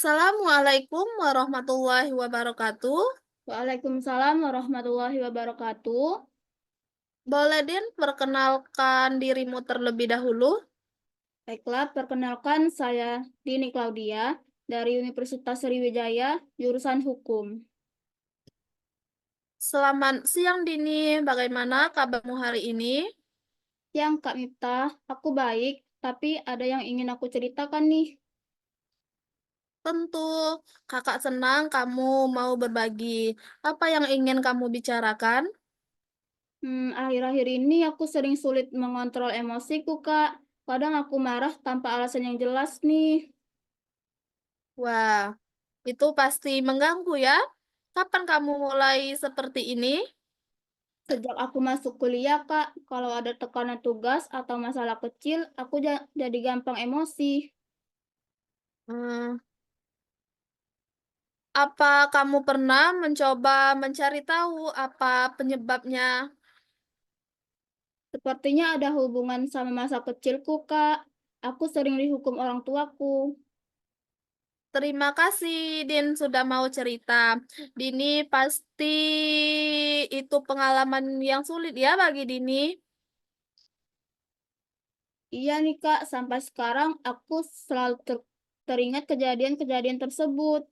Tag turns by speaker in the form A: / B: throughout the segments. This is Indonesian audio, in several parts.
A: Assalamualaikum warahmatullahi wabarakatuh.
B: Waalaikumsalam warahmatullahi wabarakatuh.
A: Boleh Din perkenalkan dirimu terlebih dahulu?
B: Baiklah, perkenalkan saya Dini Claudia dari Universitas Sriwijaya, jurusan Hukum.
A: Selamat siang Dini, bagaimana kabarmu hari ini?
B: Yang Kak Miftah, aku baik, tapi ada yang ingin aku ceritakan nih.
A: Tentu kakak senang kamu mau berbagi. Apa yang ingin kamu bicarakan?
B: Akhir-akhir ini aku sering sulit mengontrol emosiku, Kak. Kadang aku marah tanpa alasan yang jelas nih.
A: Wah, itu pasti mengganggu ya. Kapan kamu mulai seperti ini?
B: Sejak aku masuk kuliah, Kak, kalau ada tekanan tugas atau masalah kecil, aku jadi gampang emosi.
A: Hmm, apa kamu pernah mencoba mencari tahu apa penyebabnya?
B: Sepertinya ada hubungan sama masa kecilku, Kak. Aku sering dihukum orang tuaku.
A: Terima kasih, Din, sudah mau cerita. Dini pasti itu pengalaman yang sulit ya bagi Dini.
B: Iya nih, Kak, sampai sekarang aku selalu teringat kejadian-kejadian tersebut.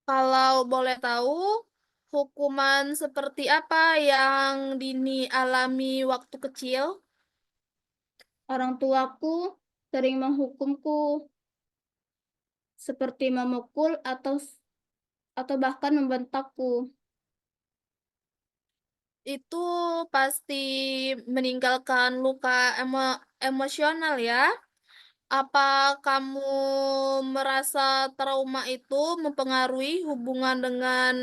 A: Kalau boleh tahu, hukuman seperti apa yang Dini alami waktu kecil?
B: Orang tuaku sering menghukumku seperti memukul atau bahkan membentakku.
A: Itu pasti meninggalkan luka emosional ya. Apa kamu merasa trauma itu mempengaruhi hubungan dengan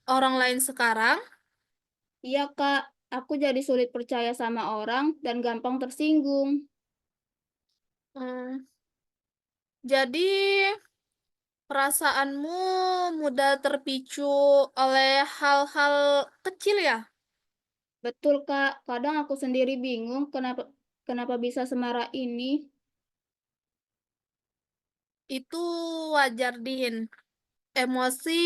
A: orang lain sekarang?
B: Iya, Kak, aku jadi sulit percaya sama orang dan gampang tersinggung.
A: Hmm, jadi perasaanmu mudah terpicu oleh hal-hal kecil ya?
B: Betul, Kak, kadang aku sendiri bingung kenapa kenapa bisa semarah ini.
A: Itu wajar, Din. Emosi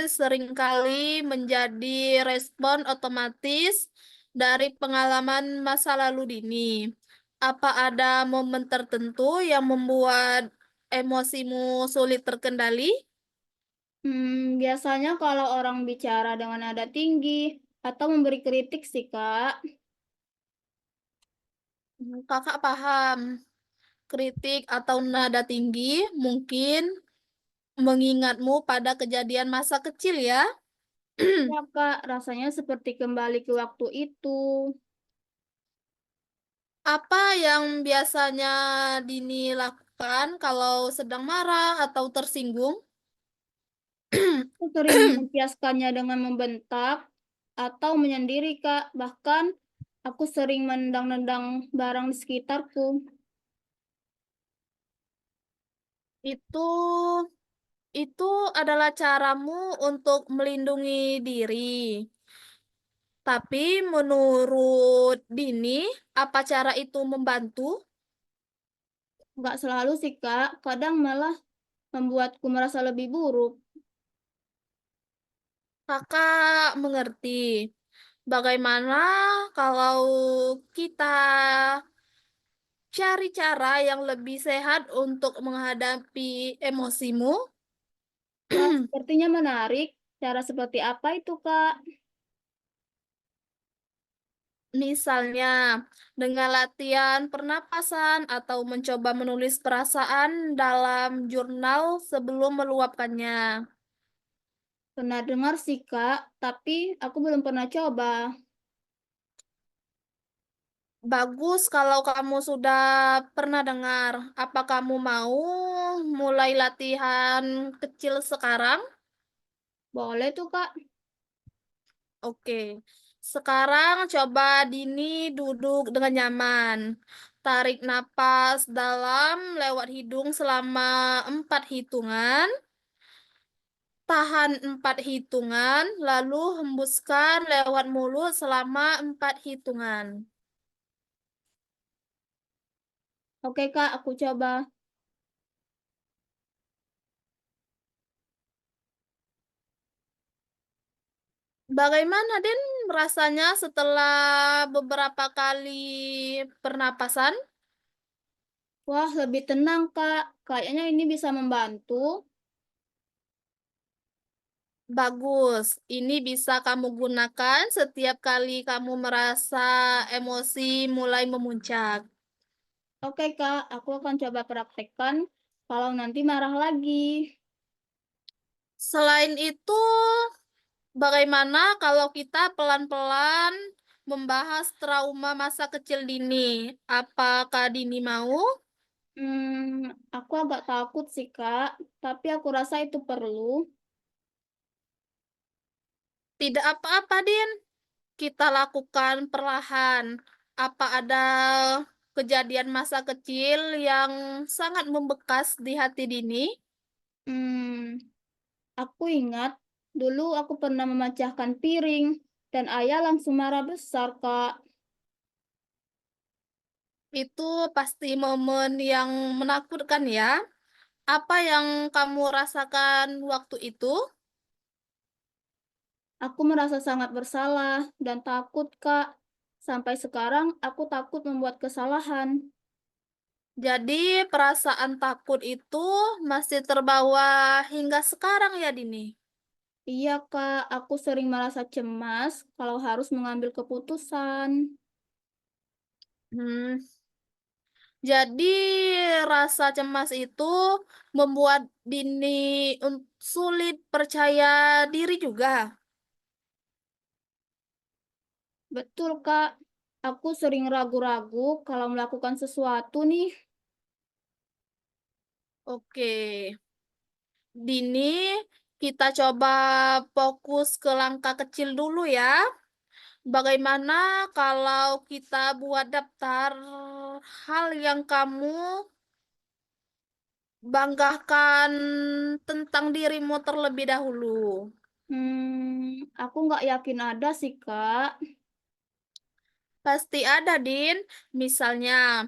A: seringkali menjadi respon otomatis dari pengalaman masa lalu Dini. Apa ada momen tertentu yang membuat emosimu sulit terkendali?
B: Biasanya kalau orang bicara dengan nada tinggi atau memberi kritik sih, Kak.
A: Kakak paham. Kritik atau nada tinggi mungkin mengingatmu pada kejadian masa kecil ya.
B: Ya, Kak, rasanya seperti kembali ke waktu itu.
A: Apa yang biasanya Dini lakukan kalau sedang marah atau tersinggung?
B: Aku sering melampiaskannya dengan membentak atau menyendiri, Kak. Bahkan aku sering menendang-nendang barang di sekitarku.
A: Itu itu adalah caramu untuk melindungi diri. Tapi menurut Dini, apa cara itu membantu?
B: Nggak selalu sih, Kak. Kadang malah membuatku merasa lebih buruk.
A: Kakak mengerti. Bagaimana kalau kita cari cara yang lebih sehat untuk menghadapi emosimu?
B: Wah, sepertinya menarik. Cara seperti apa itu, Kak?
A: Misalnya, dengan latihan pernapasan atau mencoba menulis perasaan dalam jurnal sebelum meluapkannya.
B: Pernah dengar sih, Kak, tapi aku belum pernah coba.
A: Bagus kalau kamu sudah pernah dengar. Apa kamu mau mulai latihan kecil sekarang?
B: Boleh tuh, Kak.
A: Oke, sekarang coba Dini duduk dengan nyaman. Tarik napas dalam lewat hidung selama 4 hitungan. Tahan 4 hitungan, lalu hembuskan lewat mulut selama 4 hitungan.
B: Oke, Kak, aku coba.
A: Bagaimana, Den, rasanya setelah beberapa kali pernapasan?
B: Wah, lebih tenang, Kak. Kayaknya ini bisa membantu.
A: Bagus. Ini bisa kamu gunakan setiap kali kamu merasa emosi mulai memuncak.
B: Oke, Kak, aku akan coba praktekkan kalau nanti marah lagi.
A: Selain itu, bagaimana kalau kita pelan-pelan membahas trauma masa kecil Dini? Apakah Dini mau?
B: Aku agak takut sih, Kak, tapi aku rasa itu perlu.
A: Tidak apa-apa, Din. Kita lakukan perlahan. Apa ada kejadian masa kecil yang sangat membekas di hati Dini?
B: Hmm, aku ingat dulu aku pernah memecahkan piring dan ayah langsung marah besar, Kak.
A: Itu pasti momen yang menakutkan ya. Apa yang kamu rasakan waktu itu?
B: Aku merasa sangat bersalah dan takut, Kak. Sampai sekarang aku takut membuat kesalahan.
A: Jadi perasaan takut itu masih terbawa hingga sekarang ya, Dini?
B: Iya, Kak, aku sering merasa cemas kalau harus mengambil keputusan.
A: Hmm, jadi rasa cemas itu membuat Dini sulit percaya diri juga.
B: Betul, Kak. Aku sering ragu-ragu kalau melakukan sesuatu nih.
A: Oke, Dini, kita coba fokus ke langkah kecil dulu ya. Bagaimana kalau kita buat daftar hal yang kamu banggakan tentang dirimu terlebih dahulu?
B: Aku nggak yakin ada sih, Kak.
A: Pasti ada, Din. Misalnya,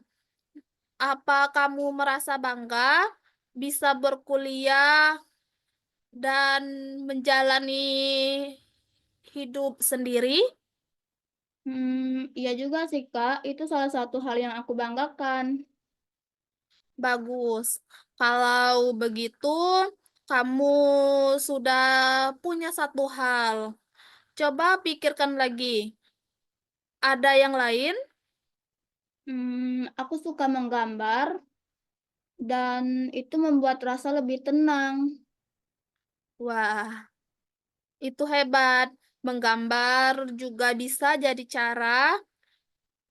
A: apa kamu merasa bangga bisa berkuliah dan menjalani hidup sendiri?
B: Iya juga sih, Kak. Itu salah satu hal yang aku banggakan.
A: Bagus. Kalau begitu, kamu sudah punya satu hal. Coba pikirkan lagi. Ada yang lain?
B: Aku suka menggambar dan itu membuat rasa lebih tenang.
A: Wah, itu hebat. Menggambar juga bisa jadi cara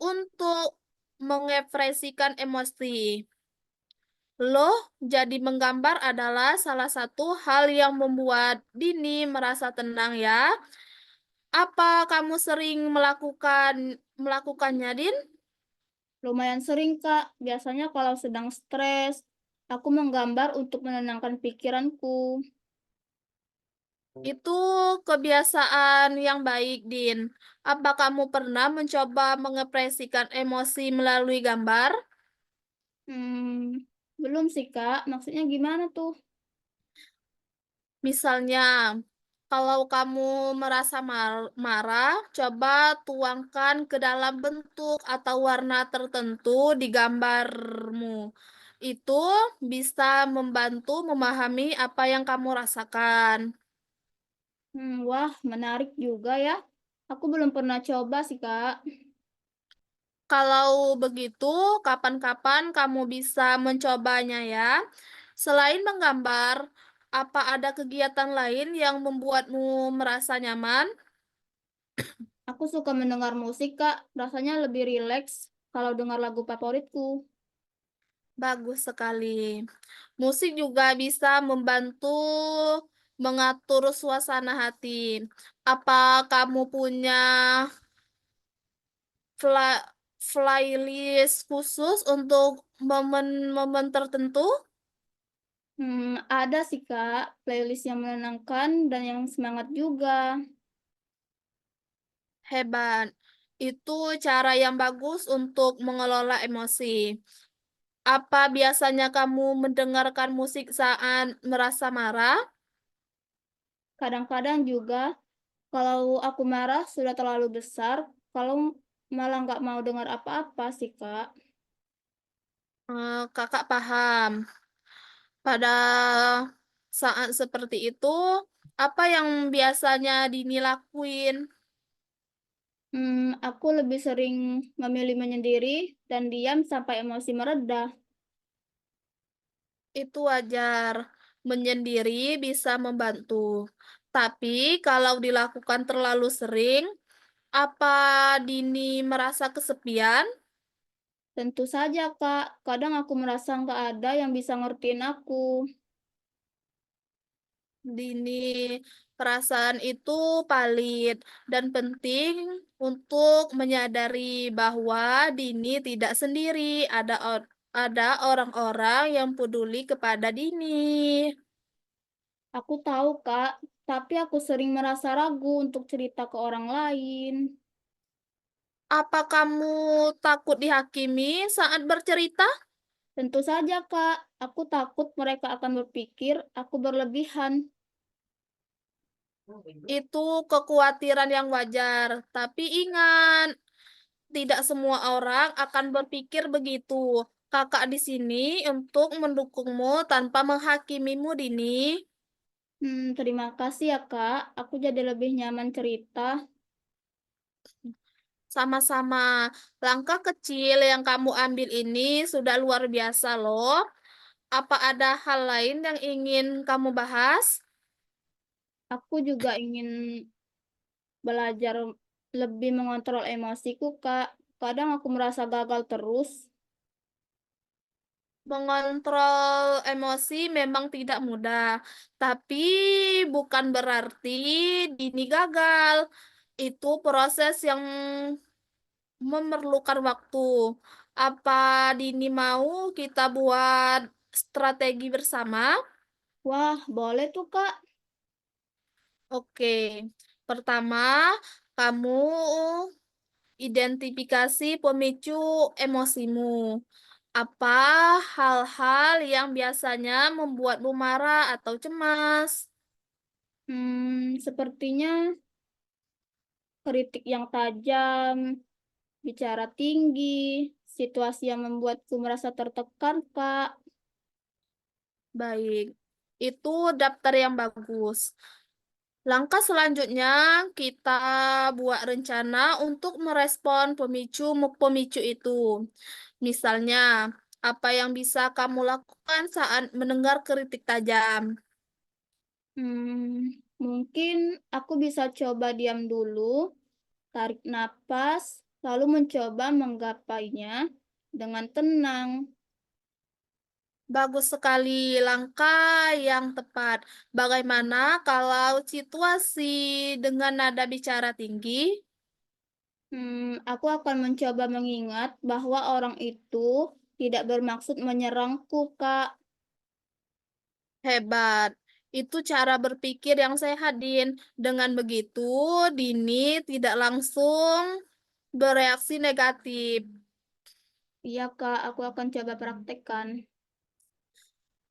A: untuk mengekspresikan emosi. Loh, jadi menggambar adalah salah satu hal yang membuat Dini merasa tenang ya. Apa kamu sering melakukannya, Din?
B: Lumayan sering, Kak. Biasanya kalau sedang stres, aku menggambar untuk menenangkan pikiranku.
A: Itu kebiasaan yang baik, Din. Apa kamu pernah mencoba mengekspresikan emosi melalui gambar?
B: Hmm, belum sih, Kak. Maksudnya gimana tuh?
A: Misalnya, kalau kamu merasa marah, coba tuangkan ke dalam bentuk atau warna tertentu di gambarmu. Itu bisa membantu memahami apa yang kamu rasakan.
B: Wah, menarik juga ya. Aku belum pernah coba sih, Kak.
A: Kalau begitu, kapan-kapan kamu bisa mencobanya ya. Selain menggambar, apa ada kegiatan lain yang membuatmu merasa nyaman?
B: Aku suka mendengar musik, Kak. Rasanya lebih rileks kalau dengar lagu favoritku.
A: Bagus sekali. Musik juga bisa membantu mengatur suasana hati. Apa kamu punya fla- playlist khusus untuk momen-momen tertentu?
B: Ada sih, Kak. Playlist yang menenangkan dan yang semangat juga.
A: Hebat. Itu cara yang bagus untuk mengelola emosi. Apa biasanya kamu mendengarkan musik saat merasa marah?
B: Kadang-kadang juga Kalau aku marah sudah terlalu besar, kalau malah nggak mau dengar apa-apa sih, Kak.
A: Kakak paham. Pada saat seperti itu, apa yang biasanya Dini lakuin?
B: Aku lebih sering memilih menyendiri dan diam sampai emosi mereda.
A: Itu wajar. Menyendiri bisa membantu. Tapi kalau dilakukan terlalu sering, apa Dini merasa kesepian?
B: Tentu saja, Kak. Kadang aku merasa nggak ada yang bisa ngertiin aku.
A: Dini, perasaan itu valid dan penting untuk menyadari bahwa Dini tidak sendiri. Ada orang-orang yang peduli kepada Dini.
B: Aku tahu, Kak, tapi aku sering merasa ragu untuk cerita ke orang lain.
A: Apa kamu takut dihakimi saat bercerita?
B: Tentu saja, Kak. Aku takut mereka akan berpikir aku berlebihan.
A: Itu kekhawatiran yang wajar, tapi ingat, tidak semua orang akan berpikir begitu. Kakak di sini untuk mendukungmu tanpa menghakimimu, Dini.
B: Terima kasih ya, Kak. Aku jadi lebih nyaman cerita.
A: Sama-sama, langkah kecil yang kamu ambil ini sudah luar biasa loh. Apa ada hal lain yang ingin kamu bahas?
B: Aku juga ingin belajar lebih mengontrol emosiku, Kak. Kadang aku merasa gagal terus.
A: Mengontrol emosi memang tidak mudah, tapi bukan berarti Dini gagal. Itu proses yang memerlukan waktu. Apa Dini mau kita buat strategi bersama?
B: Wah, boleh tuh, Kak.
A: Oke, pertama kamu identifikasi pemicu emosimu. Apa hal-hal yang biasanya membuatmu marah atau cemas?
B: Sepertinya kritik yang tajam, bicara tinggi, situasi yang membuatku merasa tertekan, Kak.
A: Baik, itu daftar yang bagus. Langkah selanjutnya, kita buat rencana untuk merespon pemicu itu. Misalnya, apa yang bisa kamu lakukan saat mendengar kritik tajam?
B: Mungkin aku bisa coba diam dulu, tarik napas, lalu mencoba menggapainya dengan tenang.
A: Bagus sekali langkah yang tepat. Bagaimana kalau situasi dengan nada bicara tinggi?
B: Aku akan mencoba mengingat bahwa orang itu tidak bermaksud menyerangku, Kak.
A: Hebat. Itu cara berpikir yang sehat, Din. Dengan begitu, Dini tidak langsung bereaksi negatif.
B: Iya, Kak, aku akan coba praktekkan.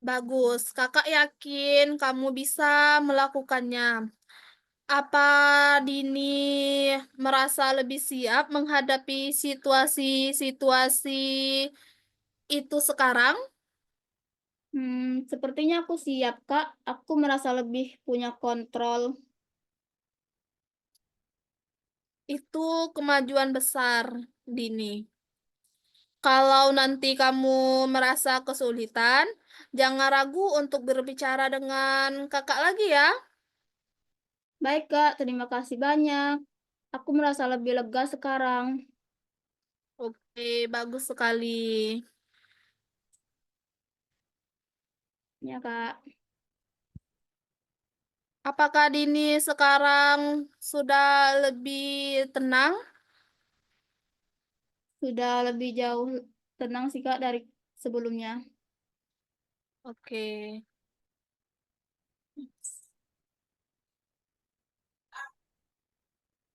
A: Bagus. Kakak yakin kamu bisa melakukannya. Apa Dini merasa lebih siap menghadapi situasi-situasi itu sekarang?
B: Sepertinya aku siap, Kak. Aku merasa lebih punya kontrol.
A: Itu kemajuan besar, Dini. Kalau nanti kamu merasa kesulitan, jangan ragu untuk berbicara dengan kakak lagi ya.
B: Baik, Kak, terima kasih banyak. Aku merasa lebih lega sekarang.
A: Oke, bagus sekali.
B: Ya, Kak.
A: Apakah Dini sekarang sudah lebih tenang?
B: Sudah lebih jauh tenang sih, Kak, dari sebelumnya.
A: Oke.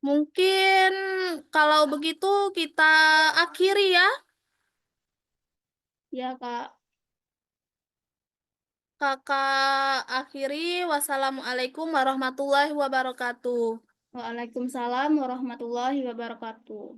A: Mungkin kalau begitu kita akhiri ya.
B: Ya, Kak.
A: Kakak akhiri. Wassalamualaikum warahmatullahi wabarakatuh.
B: Waalaikumsalam warahmatullahi wabarakatuh.